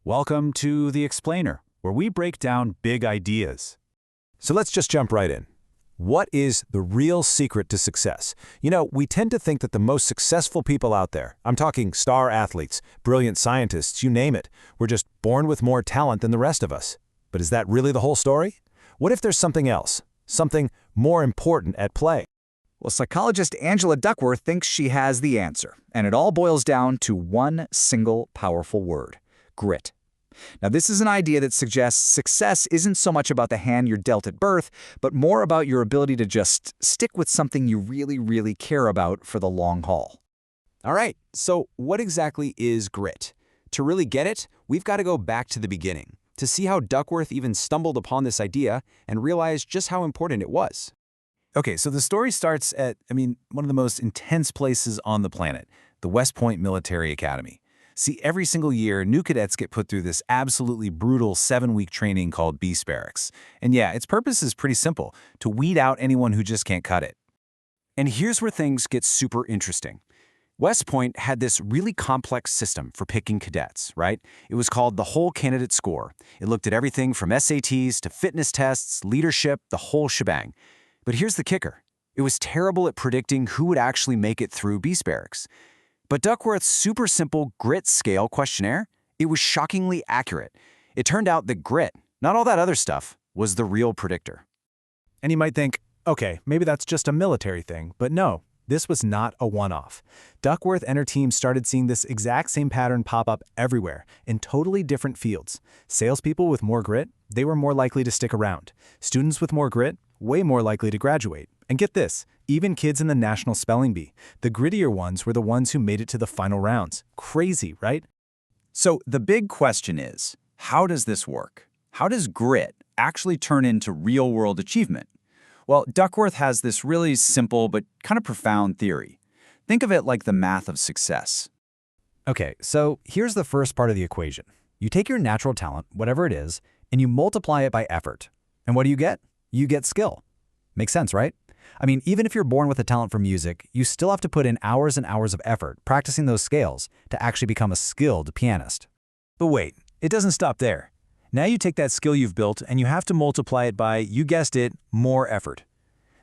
Welcome to The Explainer, where we break down big ideas. So let's just jump right in. What is the real secret to success? You know, we tend to think that the most successful people out there, I'm talking star athletes, brilliant scientists, you name it, we're just born with more talent than the rest of us. But is that really the whole story? What if there's something else, something more important at play? Well, psychologist Angela Duckworth thinks she has the answer, and it all boils down to one single powerful word: grit. Now, this is an idea that suggests success isn't so much about the hand you're dealt at birth, but more about your ability to just stick with something you really, really care about for the long haul. All right, so what exactly is grit? To really get it, we've got to go back to the beginning, to see how Duckworth even stumbled upon this idea and realized just how important it was. Okay, so the story starts at, one of the most intense places on the planet, the West Point Military Academy. See, every single year, new cadets get put through this absolutely brutal 7-week training called Beast Barracks. And yeah, its purpose is pretty simple: to weed out anyone who just can't cut it. And here's where things get super interesting. West Point had this really complex system for picking cadets, right? It was called the whole candidate score. It looked at everything from SATs to fitness tests, leadership, the whole shebang. But here's the kicker. It was terrible at predicting who would actually make it through Beast Barracks. But Duckworth's super simple grit scale questionnaire, it was shockingly accurate. It turned out that grit, not all that other stuff, was the real predictor. And you might think, okay, maybe that's just a military thing, but no, this was not a one-off. Duckworth and her team started seeing this exact same pattern pop up everywhere, in totally different fields. Salespeople with more grit, they were more likely to stick around. Students with more grit, way more likely to graduate. And get this, even kids in the National Spelling Bee, the grittier ones were the ones who made it to the final rounds. Crazy, right? So the big question is, how does this work? How does grit actually turn into real-world achievement? Well, Duckworth has this really simple but kind of profound theory. Think of it like the math of success. Okay, so here's the first part of the equation. You take your natural talent, whatever it is, and you multiply it by effort. And what do you get? You get skill. Makes sense, right? Even if you're born with a talent for music, you still have to put in hours and hours of effort practicing those scales to actually become a skilled pianist. But wait, it doesn't stop there. Now you take that skill you've built and you have to multiply it by, you guessed it, more effort.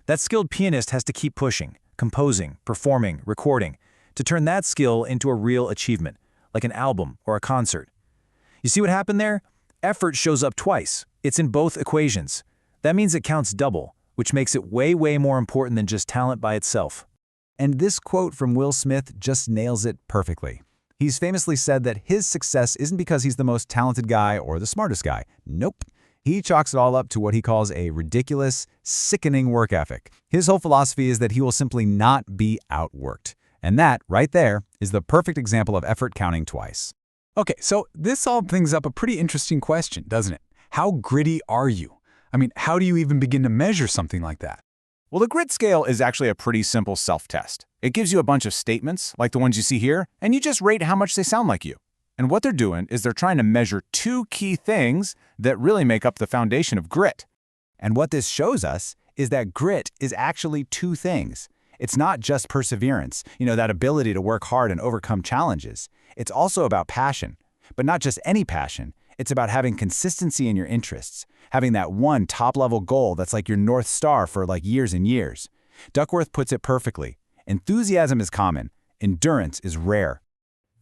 That skilled pianist has to keep pushing, composing, performing, recording, to turn that skill into a real achievement, like an album or a concert. You see what happened there? Effort shows up twice. It's in both equations. That means it counts double, which makes it way, way more important than just talent by itself. And this quote from Will Smith just nails it perfectly. He's famously said that his success isn't because he's the most talented guy or the smartest guy. Nope. He chalks it all up to what he calls a ridiculous, sickening work ethic. His whole philosophy is that he will simply not be outworked. And that, right there, is the perfect example of effort counting twice. Okay, so this all brings up a pretty interesting question, doesn't it? How gritty are you? How do you even begin to measure something like that? Well, the grit scale is actually a pretty simple self-test. It gives you a bunch of statements, like the ones you see here, and you just rate how much they sound like you. And what they're doing is they're trying to measure two key things that really make up the foundation of grit. And what this shows us is that grit is actually two things. It's not just perseverance, that ability to work hard and overcome challenges. It's also about passion, but not just any passion. It's about having consistency in your interests, having that one top-level goal that's like your North Star for years and years. Duckworth puts it perfectly. Enthusiasm is common. Endurance is rare.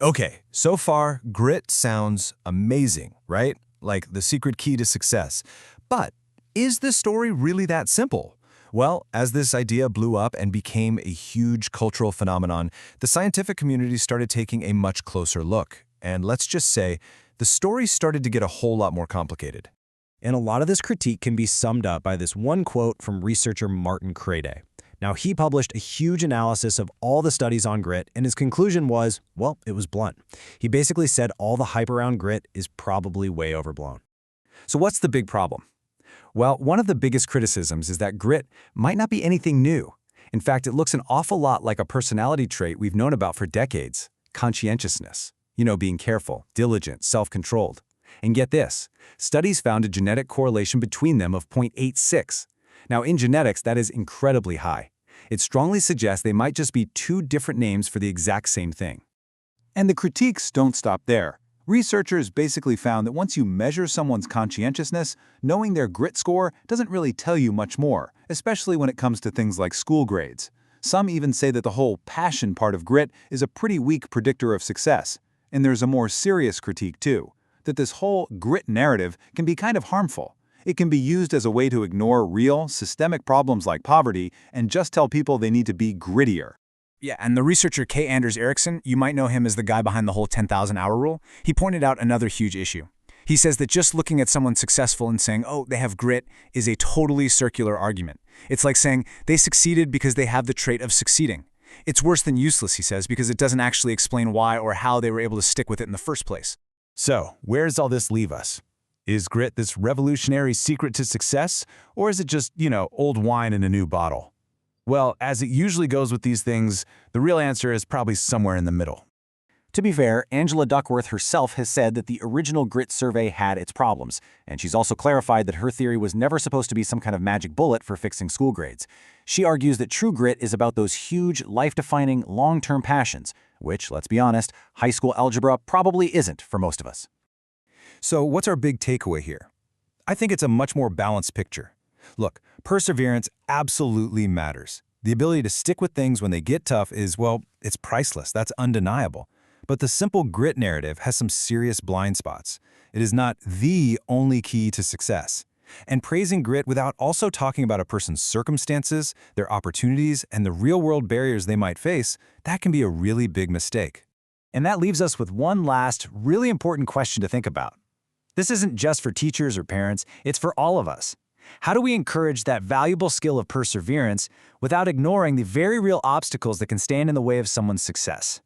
Okay, so far, grit sounds amazing, right? Like the secret key to success. But is the story really that simple? Well, as this idea blew up and became a huge cultural phenomenon, the scientific community started taking a much closer look. And let's just say, the story started to get a whole lot more complicated. And a lot of this critique can be summed up by this one quote from researcher Martin Crede. Now, he published a huge analysis of all the studies on grit, and his conclusion was, well, it was blunt. He basically said all the hype around grit is probably way overblown. So what's the big problem? Well, one of the biggest criticisms is that grit might not be anything new. In fact, it looks an awful lot like a personality trait we've known about for decades: conscientiousness. Being careful, diligent, self-controlled. And get this, studies found a genetic correlation between them of 0.86. Now, in genetics, that is incredibly high. It strongly suggests they might just be two different names for the exact same thing. And the critiques don't stop there. Researchers basically found that once you measure someone's conscientiousness, knowing their grit score doesn't really tell you much more, especially when it comes to things like school grades. Some even say that the whole passion part of grit is a pretty weak predictor of success. And there's a more serious critique too, that this whole grit narrative can be kind of harmful. It can be used as a way to ignore real, systemic problems like poverty and just tell people they need to be grittier. Yeah, and the researcher K. Anders Ericsson, you might know him as the guy behind the whole 10,000-hour rule, he pointed out another huge issue. He says that just looking at someone successful and saying, oh, they have grit, is a totally circular argument. It's like saying they succeeded because they have the trait of succeeding. It's worse than useless, he says, because it doesn't actually explain why or how they were able to stick with it in the first place. So, where does all this leave us? Is grit this revolutionary secret to success, or is it just, old wine in a new bottle? Well, as it usually goes with these things, the real answer is probably somewhere in the middle. To be fair, Angela Duckworth herself has said that the original grit survey had its problems, and she's also clarified that her theory was never supposed to be some kind of magic bullet for fixing school grades. She argues that true grit is about those huge, life-defining, long-term passions, which, let's be honest, high school algebra probably isn't for most of us. So what's our big takeaway here? I think it's a much more balanced picture. Look, perseverance absolutely matters. The ability to stick with things when they get tough is, well, it's priceless. That's undeniable. But the simple grit narrative has some serious blind spots. It is not the only key to success. And praising grit without also talking about a person's circumstances, their opportunities, and the real-world barriers they might face, that can be a really big mistake. And that leaves us with one last, really important question to think about. This isn't just for teachers or parents, it's for all of us. How do we encourage that valuable skill of perseverance without ignoring the very real obstacles that can stand in the way of someone's success?